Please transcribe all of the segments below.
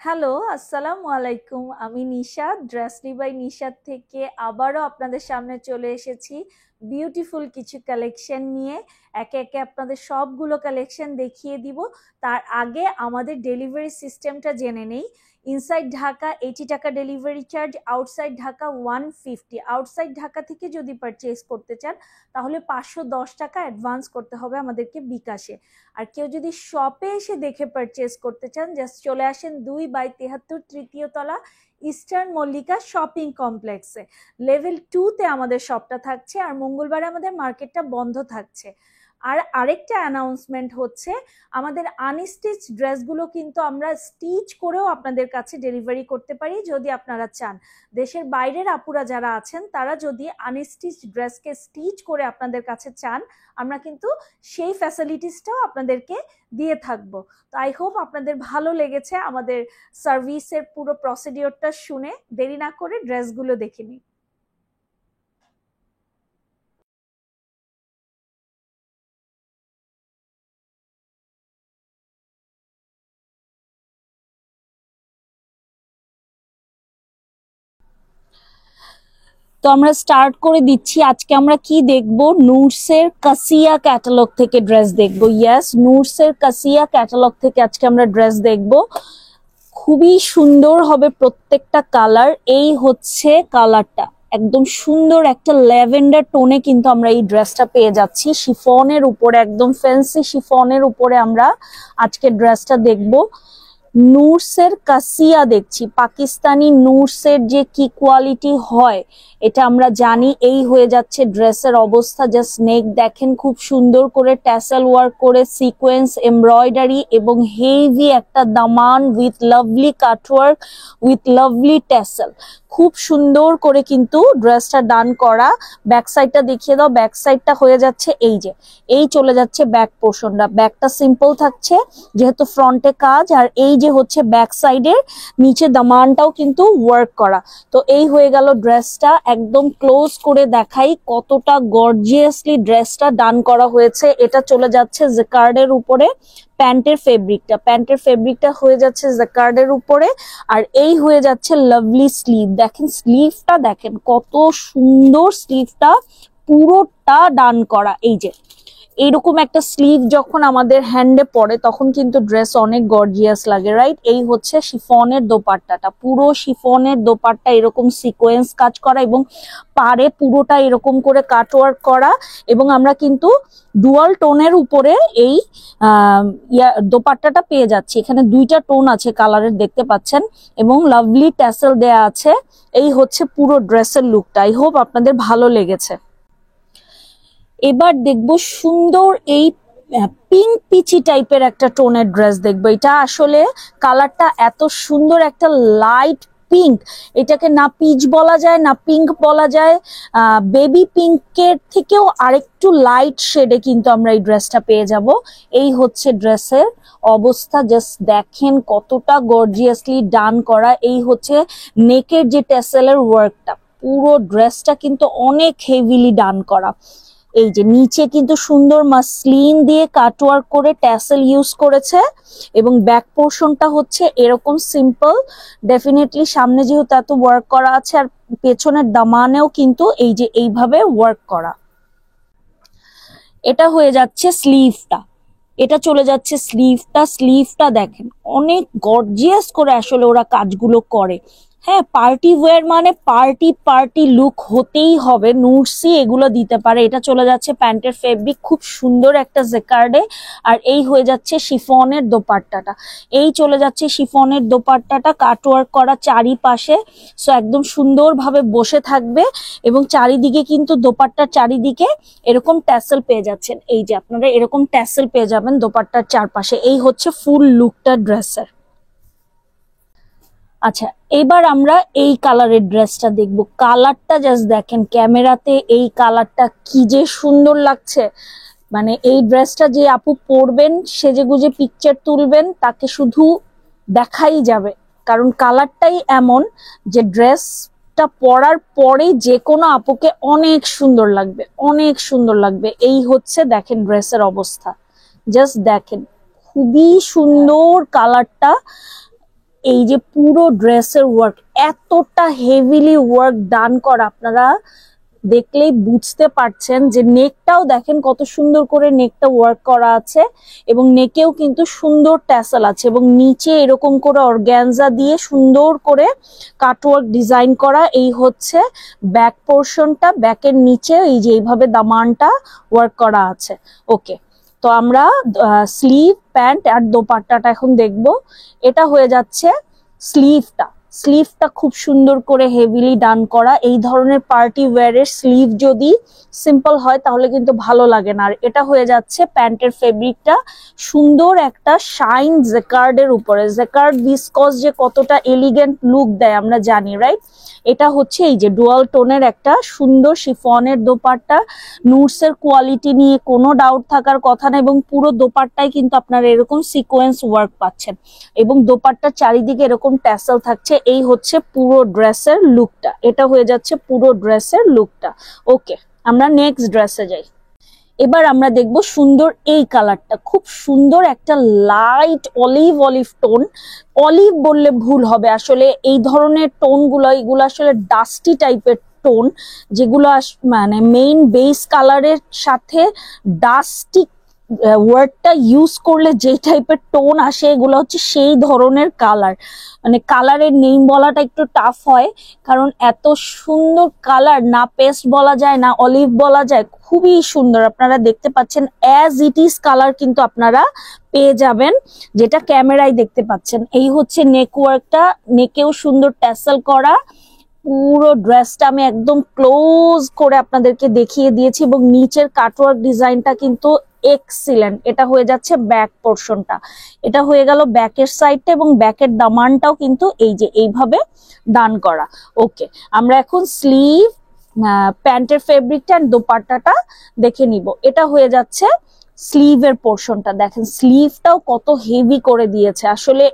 Hello, আসসালামু আলাইকুম। আমি নিশাত, ড্রেসলি বাই নিশাত থেকে আবারও আপনাদের সামনে চলে এসেছি বিউটিফুল কিছু কালেকশন নিয়ে। একে একে আপনাদের সবগুলো কালেকশন দেখিয়ে দিব। তার আগে আমাদের ডেলিভারি সিস্টেমটা জেনে নেই। ইনসাইড ঢাকা 80 টাকা delivery charge, outside Dhaka 150। Outside Dhaka থেকে যদি পারচেজ করতে চান তাহলে 510 টাকা অ্যাডভান্স করতে হবে আমাদেরকে বিকাশে। আর কেউ যদি শপে এসে দেখে পারচেজ করতে চান জাস্ট চলে আসেন 2/73 তৃতীয় তলা ইস্টার্ন মল্লিকা শপিং কমপ্লেক্সে। লেভেল 2-তে আমাদের শপটা থাকছে, আর মঙ্গলবারে আমাদের মার্কেটটা বন্ধ থাকছে। আর আরেকটা অ্যানাউন্সমেন্ট হচ্ছে, আমাদের আনস্টিচ ড্রেসগুলো কিন্তু আমরা স্টিচ করেও আপনাদের কাছে ডেলিভারি করতে পারি যদি আপনারা চান। দেশের বাইরের আপুরা যারা আছেন তারা যদি আনস্টিচ ড্রেসকে স্টিচ করে আপনাদের কাছে চান, আমরা কিন্তু সেই ফ্যাসিলিটিসটাও আপনাদেরকে দিয়ে থাকবো। তো আই হোপ আপনাদের ভালো লেগেছে আমাদের সার্ভিসের পুরো প্রসিডিওরটা শুনে। দেরি না করে ড্রেসগুলো দেখে নিই। তো আমরা স্টার্ট করে দিচ্ছি। আজকে আমরা কি দেখবো? নুটসের কাসিয়া ক্যাটালগ থেকে ড্রেস দেখবো। ইয়েস, নুটসের কাসিয়া ক্যাটালগ থেকে আজকে আমরা ড্রেস দেখবো। খুবই সুন্দর হবে প্রত্যেকটা কালার। এই হচ্ছে কালারটা, একদম সুন্দর একটা ল্যাভেন্ডার টোনে কিন্তু আমরা এই ড্রেসটা পেয়ে যাচ্ছি শিফনের উপরে, একদম ফ্যান্সি শিফনের উপরে আমরা আজকে ড্রেসটা দেখবো। নুটসের কাসিয়া দেখছি, পাকিস্তানি নুটসের যে কি কোয়ালিটি হয় এটা আমরা জানি। এই হয়ে যাচ্ছে ড্রেসের অবস্থা। জাস্ট নেক দেখেন, খুব সুন্দর করে ট্যাসেল ওয়ার্ক করে সিকোয়েন্স এমব্রয়ডারি এবং হেভি একটা দামান with lovely cutwork with lovely tassel. খুব সুন্দর করে কিন্তু ড্রেসটা ডান করা। ব্যাক সাইডটা দেখিয়ে দাও। ব্যাক সাইডটা হয়ে যাচ্ছে এই যে, এই চলে যাচ্ছে ব্যাক পোর্শনটা। ব্যাকটা সিম্পল থাকছে যেহেতু ফ্রন্টে কাজ, আর এই যে হচ্ছে ব্যাক সাইডের নিচে দামানটাও কিন্তু ওয়ার্ক করা। তো এই হয়ে গেল ড্রেসটা। একদম ক্লোজ করে দেখাই কতটা গর্জিয়াসলি ড্রেসটা ডান করা হয়েছে। এটা চলে যাচ্ছে জেকার্ডের উপরে। প্যান্টের ফেব্রিকটা হয়ে যাচ্ছে জেকার্ডের উপরে, আর এই হয়ে যাচ্ছে লাভলি স্লিভ। দেখেন স্লিভটা, দেখেন কত সুন্দর স্লিভটা, পুরোটা ডান করা। এই যে এইরকম একটা স্লিভ যখন আমাদের হ্যান্ডে পড়ে তখন কিন্তু ড্রেস অনেক গর্জিয়াস লাগে, রাইট? এই হচ্ছে শিফনের দোপাট্টাটা, পুরো শিফনের দোপাট্টা এরকম সিকোয়েন্স কাজ করা এবং পাড়ে পুরোটা এরকম করে কাটওয়ার্ক করা। এবং আমরা কিন্তু ডুয়াল টোনের উপরে এই দোপাট্টাটা পেয়ে যাচ্ছি। এখানে দুইটা টোন আছে কালারের, দেখতে পাচ্ছেন, এবং লাভলি ট্যাসেল দেয়া আছে। এই হচ্ছে পুরো ড্রেসের লুকটা। আই হোপ আপনাদের ভালো লেগেছে। এবার দেখবো সুন্দর এই পিঙ্ক পিচি টাইপের একটা টোনের ড্রেস দেখবো। এটা আসলে কালারটা এত সুন্দর, একটা লাইট পিঙ্ক। এটাকে না পিচ বলা যায় না পিঙ্ক বলা যায়, বেবি পিঙ্কের থেকেও আরেকটু লাইট শেডে কিন্তু আমরা এই ড্রেসটা পেয়ে যাব। এই হচ্ছে ড্রেসের অবস্থা। জাস্ট দেখেন কতটা গর্জিয়াসলি ডান করা। এই হচ্ছে নেকের যে টেসেলের ওয়ার্কটা, পুরো ড্রেসটা কিন্তু অনেক হেভিলি ডান করা। এই যে নিচে কিন্তু সুন্দর মাসলিন দিয়ে কাটওয়ার্ক করে ট্যাসেল ইউজ করেছে, এবং ব্যাক পোর্শনটা হচ্ছে এরকম সিম্পল। ডেফিনেটলি সামনে যেহেতু এত ওয়ার্ক করা আছে, আর পেছনের দামানেও কিন্তু এই যে এইভাবে ওয়ার্ক করা। এটা হয়ে যাচ্ছে স্লিভটা। এটা চলে যাচ্ছে স্লিভটা দেখেন অনেক গর্জিয়াস করে আসলে ওরা কাজগুলো করে। হ্যাঁ, পার্টি ওয়্যার মানে পার্টি পার্টি লুক হতেই হবে। নুটসি এগুলো দিতে পারে। এটা চলে যাচ্ছে প্যান্টের ফেব্রিক, খুব সুন্দর একটা জেকার্ডে। আর এই হয়ে যাচ্ছে শিফনের দোপাট্টাটা। এই চলে যাচ্ছে শিফনের দোপাট্টাটা, কাটওয়ার্ক করা চারিপাশে। সো একদম সুন্দরভাবে বসে থাকবে, এবং চারিদিকে কিন্তু দোপাট্টার চারিদিকে এরকম ট্যাসেল পেয়ে যাচ্ছেন। এই যে আপনারা এরকম ট্যাসেল পেয়ে যাবেন দোপাট্টার চারপাশে। এই হচ্ছে ফুল লুকটা ড্রেসের। আচ্ছা, এবার আমরা এই কালারের ড্রেসটা দেখবো। কালারটা জাস্ট দেখেন, ক্যামেরাতে এই কালারটা কি যে সুন্দর লাগছে। মানে এই ড্রেসটা যে আপু পরবেন, সেজেগুজে পিকচার তুলবেন, তাকে শুধু দেখাই যাবে। কারণ কালারটাই এমন যে ড্রেসটা পরার পরেই যে কোনো আপুকে অনেক সুন্দর লাগবে, অনেক সুন্দর লাগবে। এই হচ্ছে দেখেন ড্রেসের অবস্থা। জাস্ট দেখেন খুবই সুন্দর কালারটা। এই যে পুরো ড্রেসের ওয়ার্ক, এতটা হেভিলি ওয়ার্ক ডান করা, আপনারা দেখলেই বুঝতে পারছেন যে নেকটাও দেখেন কত সুন্দর করে নেকটা ওয়ার্ক করা আছে, এবং নেকেও কিন্তু সুন্দর ট্যাসেল আছে, এবং নিচে এরকম করে অর্গ্যানজা দিয়ে সুন্দর করে কাটওয়ার্ক ডিজাইন করা। এই হচ্ছে ব্যাক পোর্শনটা, ব্যাকের নিচে এই যে এইভাবে দামানটা ওয়ার্ক করা আছে। ওকে, তো আমরা স্লিভ, প্যান্ট আর দোপাট্টাটা এখন দেখব। এটা হয়ে যাচ্ছে স্লিভটা। স্লিভটা খুব সুন্দর করে হেভিলি ডান করা। এই ধরনের পার্টি ওয়্যারের স্লিভ যদি সিম্পল হয় তাহলে কিন্তু ভালো লাগে না। আর এটা হয়ে যাচ্ছে প্যান্টের ফেব্রিকটা, সুন্দর একটা শাইন জেকার্ডের উপরে। জেকার্ড ভিসকস যে কতটা এলিগেন্ট লুক দেয় আমরা জানি, রাইট? এটা হচ্ছে এই যে ডুয়াল টোনের একটা সুন্দর শিফনের দোপাট্টা। নুটসের কোয়ালিটি নিয়ে কোনো ডাউট থাকার কথা না, এবং পুরো দোপাট্টায় কিন্তু আপনারা এরকম সিকোয়েন্স ওয়ার্ক পাচ্ছেন, এবং দোপাট্টার চারিদিকে এরকম ট্যাসেল থাকছে। এই হচ্ছে পুরো ড্রেসের লুকটা, এটা হয়ে যাচ্ছে পুরো ড্রেসের লুকটা। ওকে, আমরা নেক্সট ড্রেসে যাই। এবার আমরা দেখব সুন্দর এই কালারটা, খুব সুন্দর একটা light olive olive tone. Olive বললে ভুল হবে, আসলে এই ধরনের টোনগুলো এগুলো আসলে ডাস্টি টাইপের টোন, যেগুলো মানে মেইন বেস কালারের সাথে ডাস্টি ওয়ার্ডটা ইউজ করলে যে টাইপের টোন আসে, এগুলো হচ্ছে সেই ধরনের কালার। মানে কালারের নেম বলাটা একটু টাফ হয়, কারণ এত সুন্দর কালার, না পেস্ট বলা যায় না অলিভ বলা যায়, খুবই সুন্দর। আপনারা দেখতে পাচ্ছেন অ্যাজ ইট ইজ কালার কিন্তু আপনারা পেয়ে যাবেন, যেটা ক্যামেরায় দেখতে পাচ্ছেন। এই হচ্ছে নেক ওয়ার্কটা, নেকেও সুন্দর ট্যাসেল করা। পুরো ড্রেসটা আমি একদম ক্লোজ করে আপনাদেরকে দেখিয়ে দিয়েছি, এবং নিচের কাটওয়ার্ক ডিজাইনটা কিন্তু এক্সিলেন্ট। এটা হয়ে যাচ্ছে ব্যাক পোর্শনটা, এটা হয়ে গেল ব্যাকের সাইডটা, এবং ব্যাকের দামানটাও কিন্তু এই যে এইভাবে ডান করা। ওকে, আমরা এখন স্লিভ, প্যান্টের ফেব্রিকটা আর দোপাট্টাটা দেখে নিব। এটা হয়ে যাচ্ছে স্লিভের পোর্শনটা। দেখেন স্লিভটাও কত হেভি করে দিয়েছে। আসলে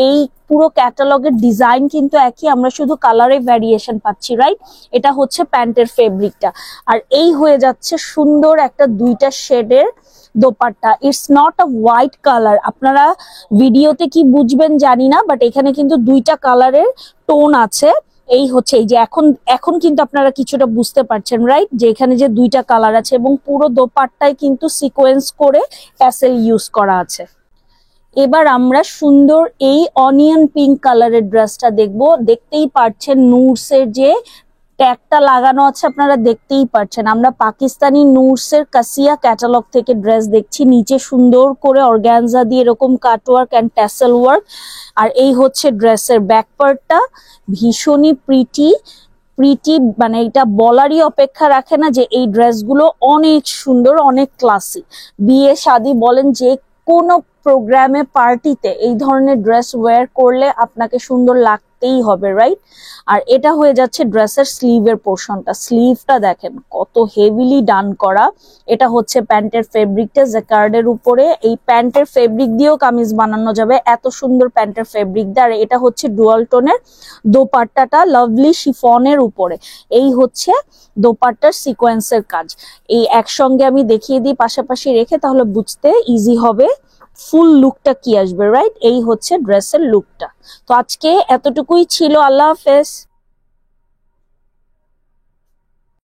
এই পুরো ক্যাটালগের ডিজাইন কিন্তু একই, আমরা শুধু কালারে ভ্যারিয়েশন পাচ্ছি, রাইট? এটা হচ্ছে প্যান্টের ফেব্রিকটা, আর এই হয়ে যাচ্ছে সুন্দর একটা দুইটা শেডের dupatta. It's not a white colour, আপনারা ভিডিওতে কি বুঝবেন জানি না, বাট এখানে কিন্তু দুইটা কালারের টোন আছে। এই হচ্ছে এই যে এখন এখন কিন্তু আপনারা কিছুটা বুঝতে পারছেন, রাইট? যে এখানে যে দুইটা কালার আছে, এবং পুরো দোপাট্টায় কিন্তু সিকোয়েন্স করে ট্যাসেল ইউজ করা আছে। এবার আমরা সুন্দর এই অনিয়ন পিঙ্ক কালারের ড্রেসটা দেখবো। দেখতেই পাচ্ছেন নুটসের যে ট্যাগটা লাগানো আছে, আপনারা দেখতেই পাচ্ছেন। আমরা পাকিস্তানি নুটসের কাসিয়া ক্যাটালগ থেকে ড্রেস দেখছি। নিচে সুন্দর করে অর্গানজা দিয়ে এরকম কাটওয়ার্ক অ্যান্ড ট্যাসেল ওয়ার্ক। আর এই হচ্ছে ড্রেসের ব্যাক পার্টটা, ভীষণই প্রিটি প্রিটি, মানে এটা বলারই অপেক্ষা রাখে না যে এই ড্রেসগুলো অনেক সুন্দর, অনেক ক্লাসি। বিয়ে শাদী বলেন, যে কোনো প্রোগ্রামে পার্টিতে এই ধরনের ড্রেস ওয়্যার করলে আপনাকে সুন্দর লাগতেই হবে, রাইট? আর এটা হয়ে যাচ্ছে ড্রেসের স্লিভের পোর্শনটা। স্লিভটা দেখেন কত হেভিলি ডান করা। এটা হচ্ছে প্যান্টের ফেব্রিকটা জেকার্ডের উপরে। এই প্যান্টের ফেব্রিক দিয়েও কামিজ বানানো যাবে, এত সুন্দর প্যান্টের ফেব্রিক দিয়ে। আর এটা হচ্ছে ডুয়াল টোনের দোপাট্টাটা, লাভলি শিফনের উপরে। এই হচ্ছে দোপাট্টার সিকোয়েন্সের কাজ। এই একসঙ্গে আমি দেখিয়ে দিই পাশাপাশি রেখে, তাহলে বুঝতে ইজি হবে ফুল লুকটা কি আসবে, রাইট? এই হচ্ছে ড্রেসের লুকটা। তো আজকে এতটুকুই ছিল। আল্লাহ হাফেজ।